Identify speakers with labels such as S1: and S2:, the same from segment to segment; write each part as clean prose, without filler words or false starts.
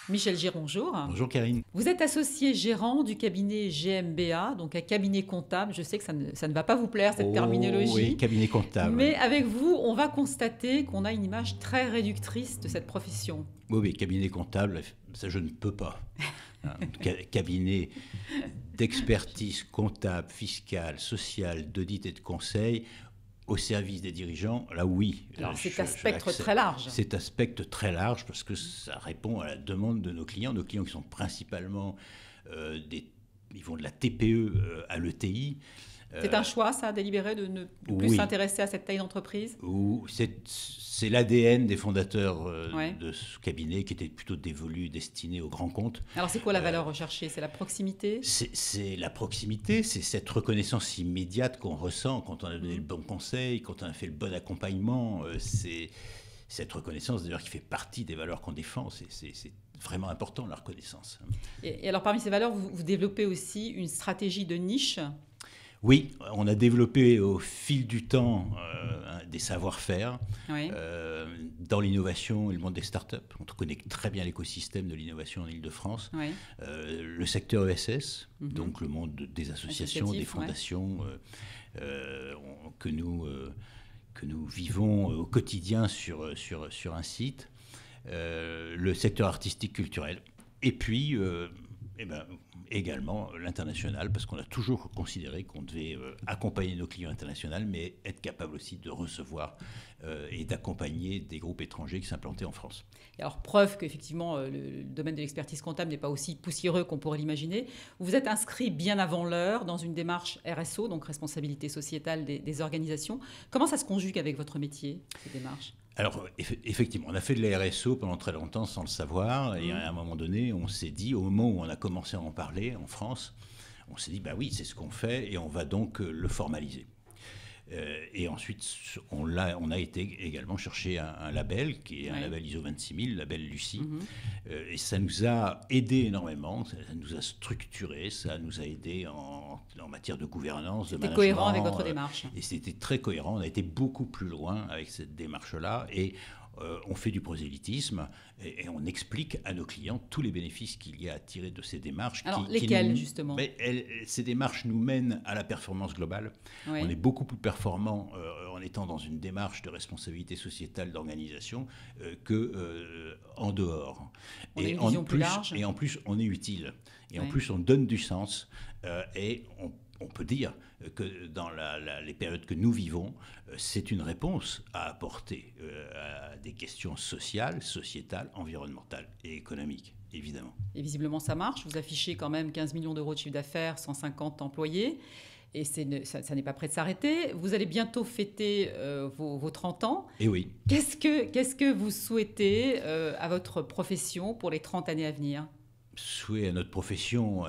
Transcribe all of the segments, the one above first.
S1: Michel Gir, bonjour.
S2: Bonjour Karine.
S1: Vous êtes associé gérant du cabinet GmbA, donc un cabinet comptable. Je sais que ça ne va pas vous plaire, cette terminologie.
S2: Oui, cabinet comptable.
S1: Mais avec vous, on va constater qu'on a une image très réductrice de cette profession.
S2: Oui, cabinet comptable, ça je ne peux pas. Cabinet d'expertise comptable, fiscale, sociale, d'audit et de conseil au service des dirigeants, là oui.
S1: Alors c'est un spectre très large.
S2: C'est un spectre très large parce que ça répond à la demande de nos clients qui sont principalement ils vont de la TPE à l'ETI.
S1: C'est un choix, ça, délibéré, de ne plus s'intéresser à cette taille d'entreprise?
S2: C'est l'ADN des fondateurs de ce cabinet qui était plutôt destiné aux grands comptes.
S1: Alors, c'est quoi la valeur recherchée? C'est la proximité?
S2: C'est la proximité, c'est cette reconnaissance immédiate qu'on ressent quand on a donné le bon conseil, quand on a fait le bon accompagnement. C'est cette reconnaissance, d'ailleurs, qui fait partie des valeurs qu'on défend. C'est vraiment important, la reconnaissance.
S1: Et alors, parmi ces valeurs, vous développez aussi une stratégie de niche?
S2: Oui, on a développé au fil du temps des savoir-faire dans l'innovation et le monde des startups. On connaît très bien l'écosystème de l'innovation en Île-de-France. Le secteur ESS, donc le monde des associations, des fondations que nous vivons au quotidien sur un site. Le secteur artistique culturel. Et puis également l'international, parce qu'on a toujours considéré qu'on devait accompagner nos clients internationaux, mais être capable aussi de recevoir et d'accompagner des groupes étrangers qui s'implantaient en France.
S1: Et alors, preuve qu'effectivement, le domaine de l'expertise comptable n'est pas aussi poussiéreux qu'on pourrait l'imaginer. Vous êtes inscrit bien avant l'heure dans une démarche RSO, donc responsabilité sociétale des organisations. Comment ça se conjugue avec votre métier, ces démarches ?
S2: Alors, effectivement, on a fait de la RSO pendant très longtemps sans le savoir. Et à un moment donné, on s'est dit, au moment où on a commencé à en parler en France, on s'est dit, bah oui, c'est ce qu'on fait et on va donc le formaliser. Et ensuite, on a été également chercher un label, qui est un label ISO 26000, label Lucie. Et ça nous a aidé énormément, ça nous a structuré, ça nous a aidé en matière de gouvernance, de management.
S1: C'était cohérent avec votre démarche.
S2: Et c'était très cohérent, on a été beaucoup plus loin avec cette démarche-là. Et on fait du prosélytisme et on explique à nos clients tous les bénéfices qu'il y a à tirer de ces démarches.
S1: Alors, lesquels, justement ?
S2: Ces démarches nous mènent à la performance globale. On est beaucoup plus performant en étant dans une démarche de responsabilité sociétale d'organisation qu'en dehors.
S1: On a une vision plus large.
S2: Et en plus, on est utile. Et en plus, on donne du sens. Et on peut dire que dans les périodes que nous vivons, c'est une réponse à apporter à des questions sociales, sociétales, environnementales et économiques, évidemment.
S1: Et visiblement, ça marche. Vous affichez quand même 15 millions d'euros de chiffre d'affaires, 150 employés. Et ça n'est pas prêt de s'arrêter. Vous allez bientôt fêter vos 30 ans.
S2: Et oui.
S1: Qu'est-ce que vous souhaitez à votre profession pour les 30 années à venir ?
S2: Souhait à notre profession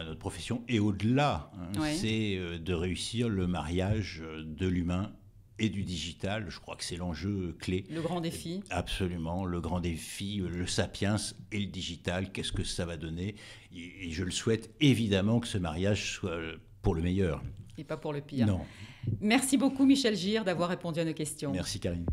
S2: et au-delà, c'est de réussir le mariage de l'humain et du digital. Je crois que c'est l'enjeu clé.
S1: Le grand défi.
S2: Absolument, le grand défi, le sapiens et le digital, qu'est-ce que ça va donner ? Et je le souhaite évidemment que ce mariage soit pour le meilleur.
S1: Et pas pour le pire.
S2: Non.
S1: Merci beaucoup Michel Gir d'avoir répondu à nos questions.
S2: Merci Karine.